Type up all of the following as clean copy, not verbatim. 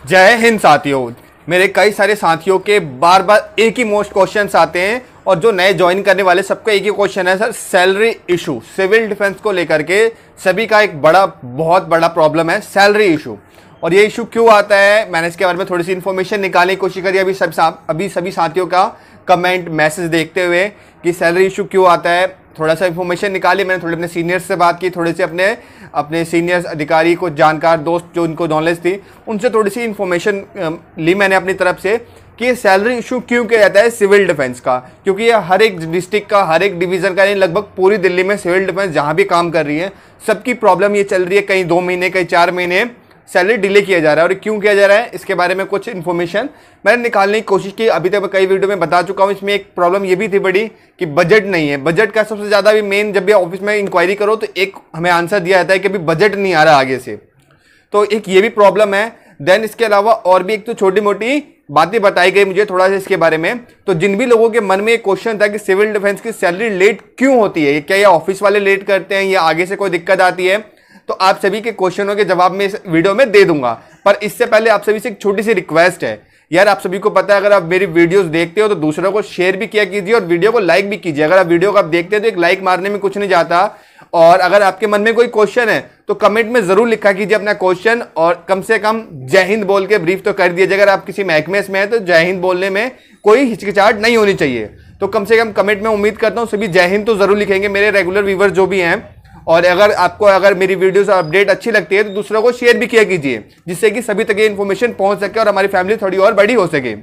जय हिंद साथियों। मेरे कई सारे साथियों के बार बार एक ही मोस्ट क्वेश्चंस आते हैं और जो नए ज्वाइन करने वाले सबका एक ही क्वेश्चन है, sir salary issue civil defence को लेकर के सभी का एक बहुत बड़ा प्रॉब्लम है सैलरी इशू। और ये इशू क्यों आता है, मैंने इसके बारे में थोड़ी सी इन्फॉर्मेशन निकालने की कोशिश करी अभी सभी साथियों का कमेंट मैसेज देखते हुए कि सैलरी इशू क्यों आता है। थोड़ा सा इन्फॉर्मेशन निकाली मैंने, थोड़े अपने सीनियर्स से बात की, थोड़े से अपने सीनियर्स अधिकारी को जानकार दोस्त जो उनको नॉलेज थी उनसे थोड़ी सी इन्फॉर्मेशन ली मैंने अपनी तरफ से कि सैलरी इशू क्यों किया जाता है सिविल डिफेंस का। क्योंकि ये हर एक डिस्ट्रिक्ट का, हर एक डिवीज़न का, लगभग पूरी दिल्ली में सिविल डिफेंस जहाँ भी काम कर रही है सबकी प्रॉब्लम ये चल रही है। कहीं 2 महीने, कहीं 4 महीने सैलरी डिले किया जा रहा है। और क्यों किया जा रहा है इसके बारे में कुछ इन्फॉर्मेशन मैंने निकालने की कोशिश की। अभी तक मैं कई वीडियो में बता चुका हूँ। इसमें एक प्रॉब्लम ये भी थी बड़ी कि बजट नहीं है। बजट का सबसे ज़्यादा भी मेन, जब भी ऑफिस में इंक्वायरी करो तो एक हमें आंसर दिया जाता है कि अभी बजट नहीं आ रहा आगे से, तो एक ये भी प्रॉब्लम है। देन इसके अलावा और भी एक तो छोटी मोटी बातें बताई गई मुझे थोड़ा सा इसके बारे में। तो जिन भी लोगों के मन में एक क्वेश्चन था कि सिविल डिफेंस की सैलरी लेट क्यों होती है, क्या ये ऑफिस वाले लेट करते हैं या आगे से कोई दिक्कत आती है, तो आप सभी के क्वेश्चनों के जवाब मैं इस वीडियो में दे दूंगा। पर इससे पहले आप सभी से एक छोटी सी रिक्वेस्ट है यार, आप सभी को पता है अगर आप मेरी वीडियोस देखते हो तो दूसरों को शेयर भी किया कीजिए और वीडियो को लाइक भी कीजिए। अगर आप वीडियो को आप देखते हैं तो एक लाइक मारने में कुछ नहीं जाता। और अगर आपके मन में कोई क्वेश्चन है तो कमेंट में जरूर लिखा कीजिए अपना क्वेश्चन, और कम से कम जय हिंद बोल के ब्रीफ तो कर दीजिए। अगर आप किसी महकमे में है तो जय हिंद बोलने में कोई हिचकिचाहट नहीं होनी चाहिए। तो कम से कम कमेंट में उम्मीद करता हूं सभी जय हिंद तो जरूर लिखेंगे मेरे रेगुलर व्यूअर्स जो भी हैं। और अगर मेरी वीडियोस अपडेट अच्छी लगती है तो दूसरों को शेयर भी किया कीजिए, जिससे कि सभी तक ये इन्फॉर्मेशन पहुंच सके और हमारी फैमिली थोड़ी और बड़ी हो सके।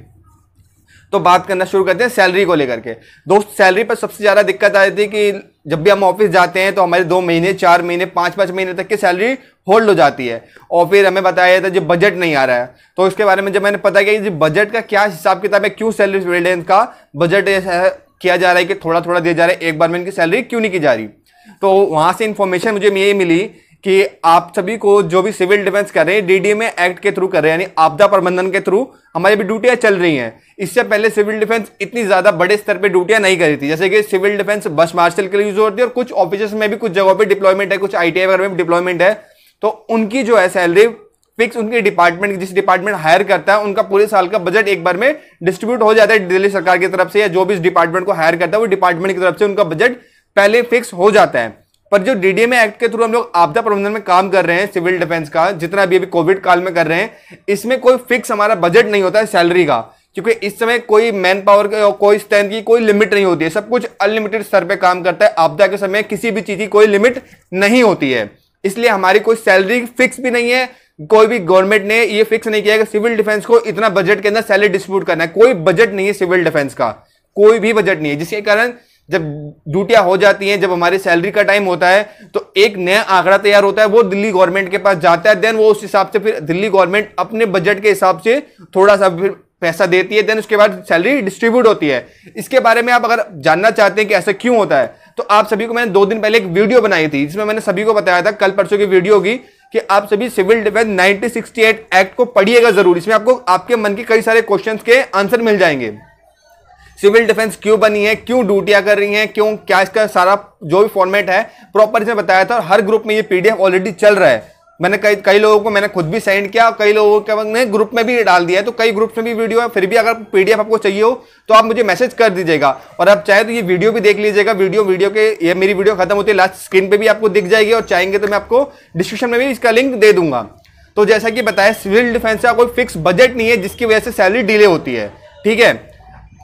तो बात करना शुरू करते हैं सैलरी को लेकर के। दोस्त, सैलरी पर सबसे ज्यादा दिक्कत आ रही थी कि जब भी हम ऑफिस जाते हैं तो हमारे 2 महीने, 4 महीने, 5 महीने तक की सैलरी होल्ड हो जाती है। और फिर हमें बताया जाता है जब बजट नहीं आ रहा है, तो इसके बारे में जब मैंने पता किया कि बजट का क्या हिसाब किताब है, क्यों सैलरी सिविलियंस का बजट किया जा रहा है कि थोड़ा थोड़ा दिया जा रहा है, एक बार में इनकी सैलरी क्यों नहीं की जा रही, तो वहां से इंफॉर्मेशन मुझे ये मिली कि आप सभी को जो भी सिविल डिफेंस कर रहे हैं डीडीएमए एक्ट के थ्रू कर रहे हैं, यानी आपदा प्रबंधन के थ्रू हमारी भी ड्यूटियां चल रही हैं। इससे पहले सिविल डिफेंस इतनी ज्यादा बड़े स्तर पे ड्यूटियां नहीं करी थी। जैसे कि सिविल डिफेंस बस मार्शल के लिए यूज होती है और कुछ ऑफिस में भी कुछ जगहों पे डिप्लॉयमेंट है, कुछ आईटीआई वगैरह में डिप्लॉयमेंट है, तो उनकी जो है सैलरी फिक्स उनके डिपार्टमेंट, जिस डिपार्टमेंट हायर करता है उनका पूरे साल का बजट एक बार में डिस्ट्रीब्यूट हो जाता है दिल्ली सरकार की तरफ से, या जो भी इस डिपार्टमेंट को हायर करता है वो डिपार्टमेंट की तरफ से उनका बजट पहले फिक्स हो जाता है। पर जो डीडीएमए एक्ट के थ्रू हम लोग आपदा प्रबंधन में काम कर रहे हैं सिविल डिफेंस का, जितना भी अभी कोविड काल में कर रहे हैं, इसमें कोई फिक्स हमारा बजट नहीं होता है सैलरी का। क्योंकि इस समय कोई मैन पावर और कोई स्ट्रेंथ की कोई लिमिट नहीं होती है, सब कुछ अनलिमिटेड स्तर पे काम करता है। आपदा के समय किसी भी चीज की कोई लिमिट नहीं होती है, इसलिए हमारी कोई सैलरी फिक्स भी नहीं है। कोई भी गवर्नमेंट ने ये फिक्स नहीं किया कि सिविल डिफेंस को इतना बजट के अंदर सैलरी डिस्ट्रीब्यूट करना है। कोई बजट नहीं है सिविल डिफेंस का, कोई भी बजट नहीं है, जिसके कारण जब ड्यूटियां हो जाती हैं, जब हमारी सैलरी का टाइम होता है तो एक नया आंकड़ा तैयार होता है, वो दिल्ली गवर्नमेंट के पास जाता है। देन वो उस हिसाब से फिर दिल्ली गवर्नमेंट अपने बजट के हिसाब से थोड़ा सा फिर पैसा देती है, देन उसके बाद सैलरी डिस्ट्रीब्यूट होती है। इसके बारे में आप अगर जानना चाहते हैं कि ऐसा क्यों होता है तो आप सभी को मैंने 2 दिन पहले एक वीडियो बनाई थी, जिसमें मैंने सभी को बताया था, कल परसों की वीडियो होगी, कि आप सभी सिविल डिफेंस 1968 एक्ट को पढ़िएगा जरूर। इसमें आपको आपके मन के कई सारे क्वेश्चंस के आंसर मिल जाएंगे। सिविल डिफेंस क्यों बनी है, क्यों ड्यूटियां कर रही हैं, क्यों, क्या इसका सारा जो भी फॉर्मेट है प्रॉपर इसमें बताया था। और हर ग्रुप में ये पीडीएफ ऑलरेडी चल रहा है। मैंने कई लोगों को मैंने खुद भी सेंड किया, कई लोगों के मैंने ग्रुप में भी डाल दिया है, तो कई ग्रुप्स में भी वीडियो है। फिर भी अगर पीडीएफ आपको चाहिए हो तो आप मुझे मैसेज कर दीजिएगा, और आप चाहे तो ये वीडियो भी देख लीजिएगा। वीडियो के ये मेरी वीडियो खत्म होती है लास्ट स्क्रीन पे भी आपको दिख जाएगी, और चाहेंगे तो मैं आपको डिस्क्रिप्शन में भी इसका लिंक दे दूंगा। तो जैसा कि बताया, सिविल डिफेंस का कोई फिक्स बजट नहीं है जिसकी वजह से सैलरी डिले होती है, ठीक है।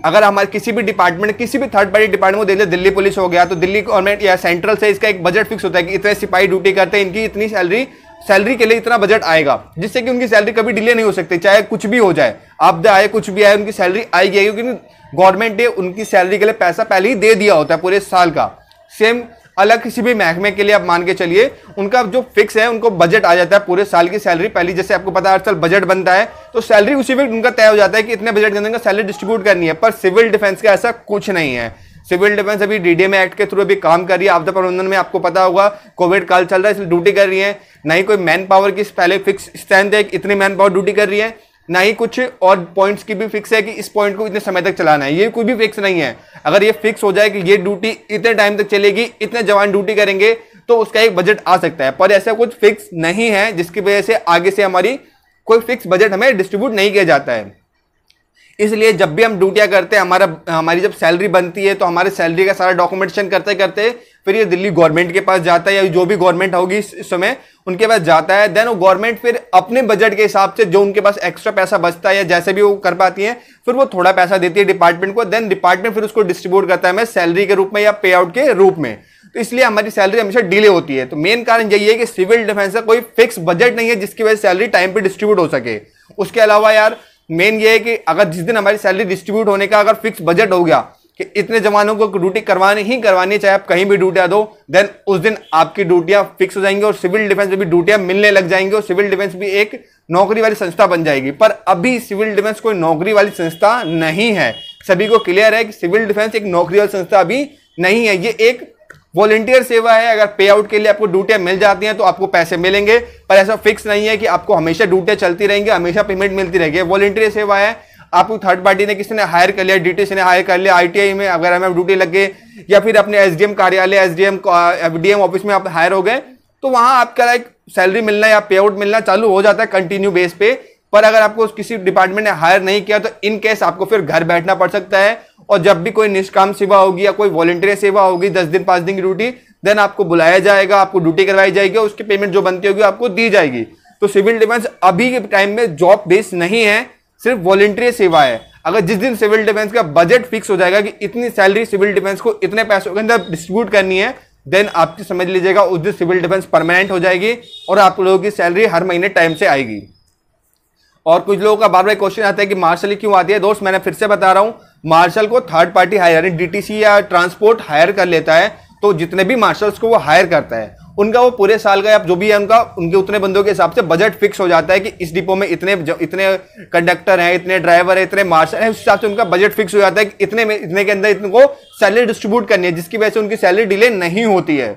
अगर हमारे किसी भी डिपार्टमेंट, किसी भी थर्ड पार्टी डिपार्टमेंट को देख ले, दिल्ली पुलिस हो गया, तो दिल्ली गवर्नमेंट या सेंट्रल से इसका एक बजट फिक्स होता है कि इतने सिपाही ड्यूटी करते हैं, इनकी इतनी सैलरी के लिए इतना बजट आएगा, जिससे कि उनकी सैलरी कभी डिले नहीं हो सकती, चाहे कुछ भी हो जाए, आपदा आए, कुछ भी आए, उनकी सैलरी आएगी, क्योंकि गवर्नमेंट ने उनकी सैलरी के लिए पैसा पहले ही दे दिया होता है पूरे साल का। सेम अलग किसी भी महकमे के लिए आप मान के चलिए, उनका जो फिक्स है, उनको बजट आ जाता है पूरे साल की सैलरी पहले। जैसे आपको पता है हर साल बजट बनता है तो सैलरी उसी वक्त उनका तय हो जाता है कि इतने बजट के अंदर सैलरी डिस्ट्रीब्यूट करनी है। पर सिविल डिफेंस का ऐसा कुछ नहीं है। सिविल डिफेंस अभी डीडीएमए एक्ट के थ्रू अभी काम कर रही है। आपदा प्रबंधन में आपको पता होगा कोविड काल चल रहा है, इसलिए ड्यूटी कर रही है। नहीं कोई मैन पावर की पहले फिक्स स्ट्रेंथ है, इतनी मैन पावर ड्यूटी कर रही है, ना ही कुछ और पॉइंट्स की भी फिक्स है कि इस पॉइंट को इतने समय तक चलाना है, ये कोई भी फिक्स नहीं है। अगर ये फिक्स हो जाए कि ये ड्यूटी इतने टाइम तक चलेगी, इतने जवान ड्यूटी करेंगे, तो उसका एक बजट आ सकता है। पर ऐसा कुछ फिक्स नहीं है जिसकी वजह से आगे से हमारी कोई फिक्स बजट हमें डिस्ट्रीब्यूट नहीं किया जाता है। इसलिए जब भी हम ड्यूटियां करते हैं, हमारी जब सैलरी बनती है तो हमारे सैलरी का सारा डॉक्यूमेंटेशन करते करते फिर ये दिल्ली गवर्नमेंट के पास जाता है, या जो भी गवर्नमेंट होगी इस समय उनके पास जाता है। देन वो गवर्नमेंट फिर अपने बजट के हिसाब से जो उनके पास एक्स्ट्रा पैसा बचता है या जैसे भी वो कर पाती है, फिर वो थोड़ा पैसा देती है डिपार्टमेंट को। देन डिपार्टमेंट फिर उसको डिस्ट्रीब्यूट करता है हमें सैलरी के रूप में या पे आउट के रूप में। तो इसलिए हमारी सैलरी हमेशा डिले होती है। तो मेन कारण यही है कि सिविल डिफेंस का कोई फिक्स बजट नहीं है जिसकी वजह से सैलरी टाइम पे डिस्ट्रीब्यूट हो सके। उसके अलावा यार मेन ये है कि अगर जिस दिन हमारी सैलरी डिस्ट्रीब्यूट होने का अगर फिक्स बजट हो गया कि इतने जवानों को ड्यूटी करवानी ही करवानी है, चाहे आप कहीं भी ड्यूटियां दो, देन उस दिन आपकी ड्यूटियां फिक्स हो जाएंगी और सिविल डिफेंस में भी ड्यूटियां मिलने लग जाएंगी और सिविल डिफेंस भी एक नौकरी वाली संस्था बन जाएगी। पर अभी सिविल डिफेंस कोई नौकरी वाली संस्था नहीं है। सभी को क्लियर है कि सिविल डिफेंस एक नौकरी वाली संस्था अभी नहीं है, ये एक वॉलंटियर सेवा है। अगर पे आउट के लिए आपको ड्यूटियां मिल जाती हैं तो आपको पैसे मिलेंगे, पर ऐसा फिक्स नहीं है कि आपको हमेशा ड्यूटियां चलती रहेंगी, हमेशा पेमेंट मिलती रहेगी। वॉलंटियर सेवा है, आपको थर्ड पार्टी ने किसी ने हायर कर लिया, डीटीसी ने हायर कर लिया, आईटीआई में अगर हमें ड्यूटी लग गई या फिर अपने एसडीएम कार्यालय, एसडीएम ऑफिस में आप हायर हो गए, तो वहां आपका एक सैलरी मिलना या पे आउट मिलना चालू हो जाता है कंटिन्यू बेस पे। पर अगर आपको किसी डिपार्टमेंट ने हायर नहीं किया तो इन केस आपको फिर घर बैठना पड़ सकता है। और जब भी कोई निष्काम सेवा होगी या कोई वॉलंटियर सेवा होगी 10 दिन 5 दिन की ड्यूटी, देन आपको बुलाया जाएगा, आपको ड्यूटी करवाई जाएगी और उसकी पेमेंट जो बनती होगी आपको दी जाएगी। तो सिविल डिफेंस अभी के टाइम में जॉब बेस्ड नहीं है, सिर्फ वॉलंटियर सेवा है। अगर जिस दिन सिविल डिफेंस का बजट फिक्स हो जाएगा कि इतनी सैलरी सिविल डिफेंस को इतने पैसों के अंदर डिस्ट्रीब्यूट करनी है, देन आपकी समझ लीजिएगा उस दिन सिविल डिफेंस परमानेंट हो जाएगी और आप लोगों की सैलरी हर महीने टाइम से आएगी। और कुछ लोगों का बार बार क्वेश्चन आता है कि मार्शल क्यों आती है। दोस्त मैंने फिर से बता रहा हूं, मार्शल को थर्ड पार्टी हायर डीटीसी या ट्रांसपोर्ट हायर कर लेता है। तो जितने भी मार्शल्स को वो हायर करता है उनका वो पूरे साल का या जो भी है उनके उतने बंदों के हिसाब से बजट फिक्स हो जाता है कि इस डिपो में इतने कंडक्टर हैं, इतने ड्राइवर हैं, इतने मार्शल हैं। उस हिसाब से उनका बजट फिक्स हो जाता है कि इतने के अंदर इतने को सैलरी डिस्ट्रीब्यूट करनी है, जिसकी वजह से उनकी सैलरी डिले नहीं होती है।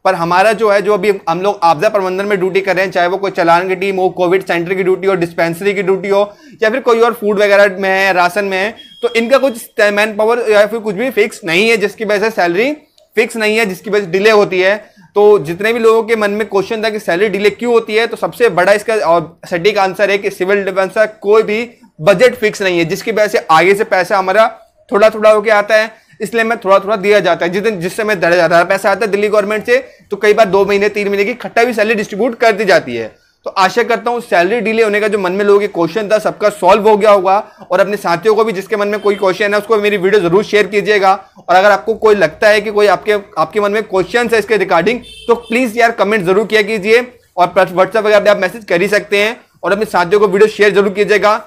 पर हमारा जो है, जो अभी हम लोग आपदा प्रबंधन में ड्यूटी कर रहे हैं, चाहे वो कोई चालान की टीम हो, कोविड सेंटर की ड्यूटी हो, डिस्पेंसरी की ड्यूटी हो, या फिर कोई और फूड वगैरह में है, राशन में है, तो इनका कुछ मैन पावर या फिर कुछ भी फिक्स नहीं है, जिसकी वजह से सैलरी फिक्स नहीं है, जिसकी वजह से डिले होती है। तो जितने भी लोगों के मन में क्वेश्चन था कि सैलरी डिले क्यों होती है, तो सबसे बड़ा इसका और सटीक आंसर है कि सिविल डिफेंस का कोई भी बजट फिक्स नहीं है, जिसकी वजह से आगे से पैसा हमारा थोड़ा थोड़ा होकर आता है, इसलिए मैं थोड़ा थोड़ा दिया जाता है। जिस समय ज्यादा पैसा आता है दिल्ली गवर्नमेंट से, तो कई बार 2 महीने 3 महीने की खट्टा भी सैलरी डिस्ट्रीब्यूट कर दी जाती है। तो आशा करता हूं सैलरी डिले होने का जो मन में लोगों के क्वेश्चन था सबका सॉल्व हो गया होगा। और अपने साथियों को भी जिसके मन में कोई क्वेश्चन है उसको मेरी वीडियो जरूर शेयर कीजिएगा। और अगर आपको कोई लगता है कि कोई आपके मन में क्वेश्चन है इसके रिगार्डिंग, तो प्लीज यार कमेंट जरूर किया कीजिए और व्हाट्सएप वगैरह आप मैसेज कर ही सकते हैं। और अपने साथियों को वीडियो शेयर जरूर कीजिएगा।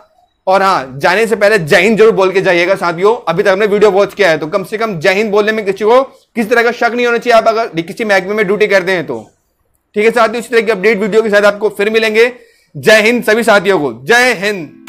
और हाँ, जाने से पहले जय हिंद जरूर बोल के जाइएगा साथियों। अभी तक हमने वीडियो वॉच किया है तो कम से कम जय हिंद बोलने में किसी को किसी तरह का शक नहीं होना चाहिए, आप अगर किसी महकमे में ड्यूटी करते हैं तो। ठीक है साथियों, इस तरह की अपडेट वीडियो के साथ आपको फिर मिलेंगे। जय हिंद सभी साथियों को, जय हिंद।